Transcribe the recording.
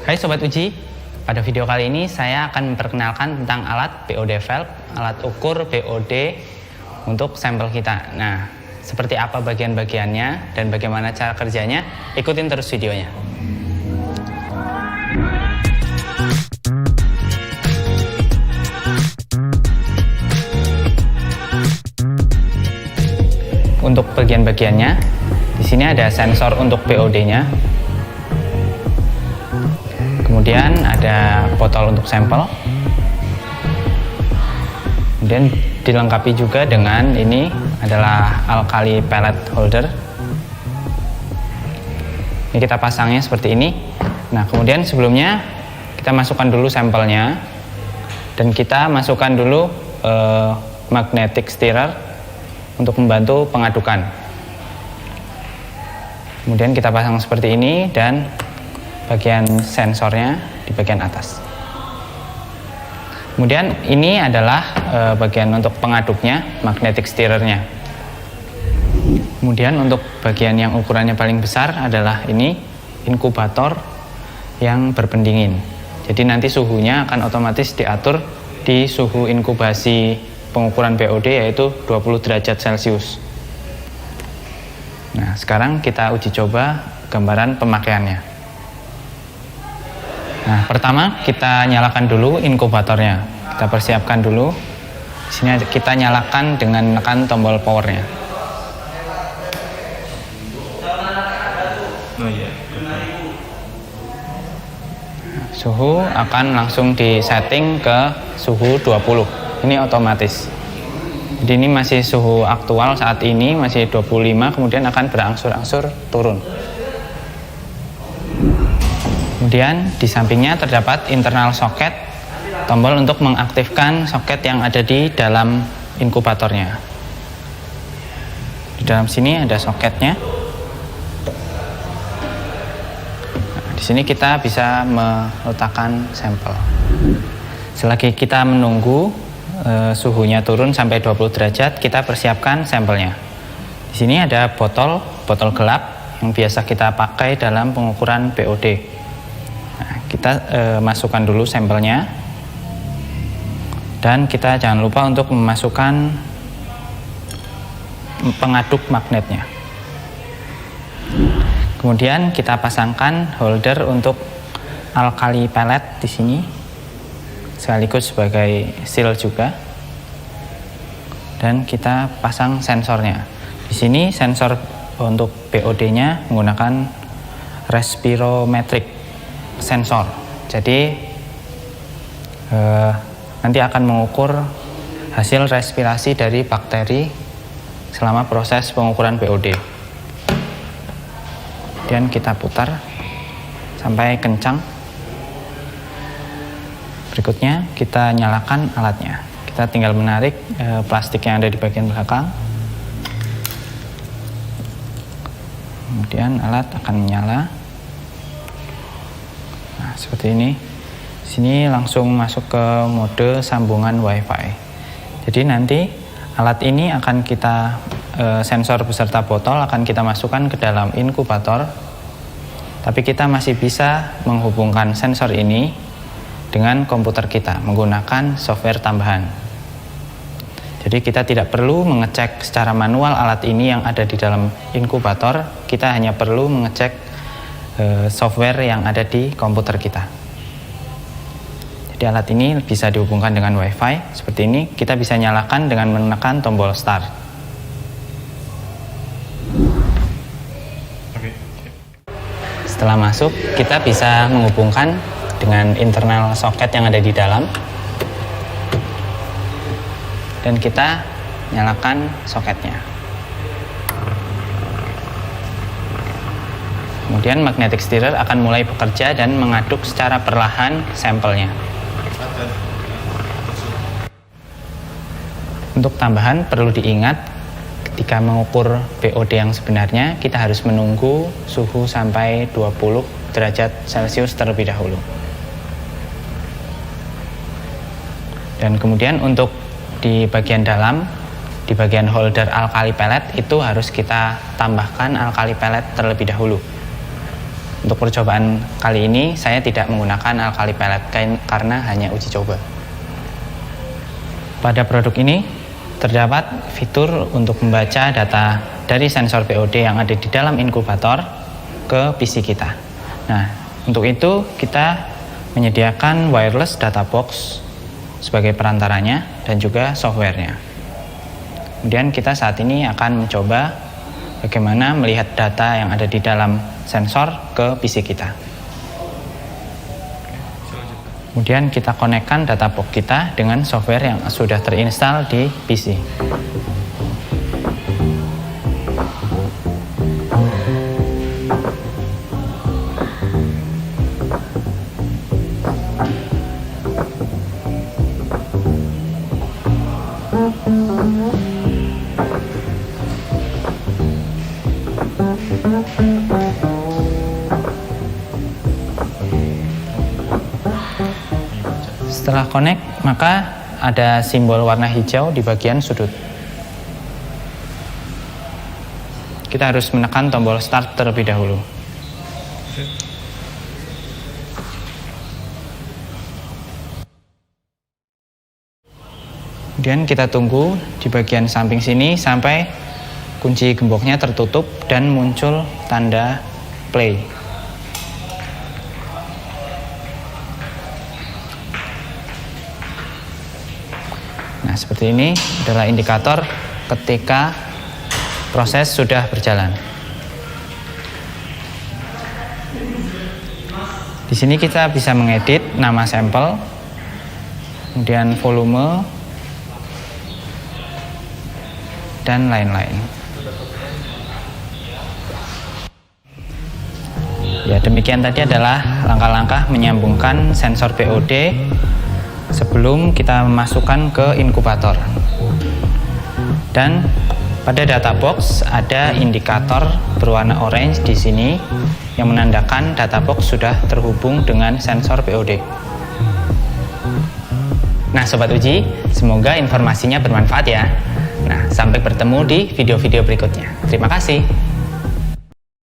Hai Sobat Uji, pada video kali ini saya akan memperkenalkan tentang alat BOD valve, alat ukur BOD untuk sampel kita. Nah, seperti apa bagian-bagiannya dan bagaimana cara kerjanya, ikutin terus videonya. Untuk bagian-bagiannya, di sini ada sensor untuk BOD-nya. Kemudian ada botol untuk sampel. Kemudian dilengkapi juga dengan ini adalah alkali pellet holder. Ini kita pasangnya seperti ini. Nah, kemudian sebelumnya kita masukkan dulu sampelnya dan kita masukkan dulu magnetic stirrer untuk membantu pengadukan. Kemudian kita pasang seperti ini dan bagian sensornya di bagian atas. Kemudian ini adalah bagian untuk pengaduknya, magnetic stirrernya. Kemudian untuk bagian yang ukurannya paling besar adalah ini inkubator yang berpendingin. Jadi nanti suhunya akan otomatis diatur di suhu inkubasi pengukuran BOD yaitu 20 derajat Celcius. Nah, sekarang kita uji coba gambaran pemakaiannya. Nah, pertama kita nyalakan dulu inkubatornya. Kita persiapkan dulu. Di sini kita nyalakan dengan menekan tombol powernya. Suhu akan langsung disetting ke suhu 20. Ini otomatis. Jadi ini masih suhu aktual saat ini masih 25, kemudian akan berangsur-angsur turun. Kemudian di sampingnya terdapat internal socket, tombol untuk mengaktifkan soket yang ada di dalam inkubatornya. Di dalam sini ada soketnya. Nah, di sini kita bisa meletakkan sampel. Selagi kita menunggu suhunya turun sampai 20 derajat, kita persiapkan sampelnya. Di sini ada botol gelap yang biasa kita pakai dalam pengukuran BOD. Nah, kita masukkan dulu sampelnya dan kita jangan lupa untuk memasukkan pengaduk magnetnya. Kemudian kita pasangkan holder untuk alkali pellet di sini sekaligus sebagai seal juga, dan kita pasang sensornya. Di sini sensor untuk BOD-nya menggunakan respirometric sensor. Jadi nanti akan mengukur hasil respirasi dari bakteri selama proses pengukuran BOD. Dan kita putar sampai kencang. Berikutnya kita nyalakan alatnya. Kita tinggal menarik plastik yang ada di bagian belakang. Kemudian alat akan menyala. Nah, seperti ini. Sini langsung masuk ke mode sambungan WiFi. Jadi nanti alat ini akan kita sensor beserta botol akan kita masukkan ke dalam inkubator. Tapi kita masih bisa menghubungkan sensor ini dengan komputer kita menggunakan software tambahan. Jadi kita tidak perlu mengecek secara manual alat ini yang ada di dalam inkubator. Kita hanya perlu mengecek software yang ada di komputer kita. Jadi alat ini bisa dihubungkan dengan WiFi seperti ini. Kita bisa nyalakan dengan menekan tombol start. Setelah masuk, kita bisa menghubungkan dengan internal soket yang ada di dalam. Dan kita nyalakan soketnya. Kemudian magnetic stirrer akan mulai bekerja dan mengaduk secara perlahan sampelnya. Untuk tambahan perlu diingat, ketika mengukur BOD yang sebenarnya kita harus menunggu suhu sampai 20 derajat Celcius terlebih dahulu. Dan kemudian untuk di bagian dalam, di bagian holder alkali pellet itu harus kita tambahkan alkali pellet terlebih dahulu. Untuk percobaan kali ini saya tidak menggunakan alkali pellet karena hanya uji coba. Pada produk ini terdapat fitur untuk membaca data dari sensor POD yang ada di dalam inkubator ke PC kita. Nah, untuk itu kita menyediakan wireless data box sebagai perantaranya dan juga softwarenya. Kemudian kita saat ini akan mencoba bagaimana melihat data yang ada di dalam sensor ke PC kita. Kemudian kita konekkan data box kita dengan software yang sudah terinstall di PC. Setelah connect, maka ada simbol warna hijau di bagian sudut. Kita harus menekan tombol start terlebih dahulu. Kemudian kita tunggu di bagian samping sini sampai kunci gemboknya tertutup dan muncul tanda play. Nah, seperti ini adalah indikator ketika proses sudah berjalan. Di sini kita bisa mengedit nama sampel, kemudian volume, dan lain-lain. Ya, demikian tadi adalah langkah-langkah menyambungkan sensor POD sebelum kita memasukkan ke inkubator. Dan pada data box ada indikator berwarna orange di sini yang menandakan data box sudah terhubung dengan sensor POD. Nah, Sobat Uji, semoga informasinya bermanfaat ya. Nah, sampai bertemu di video-video berikutnya. Terima kasih.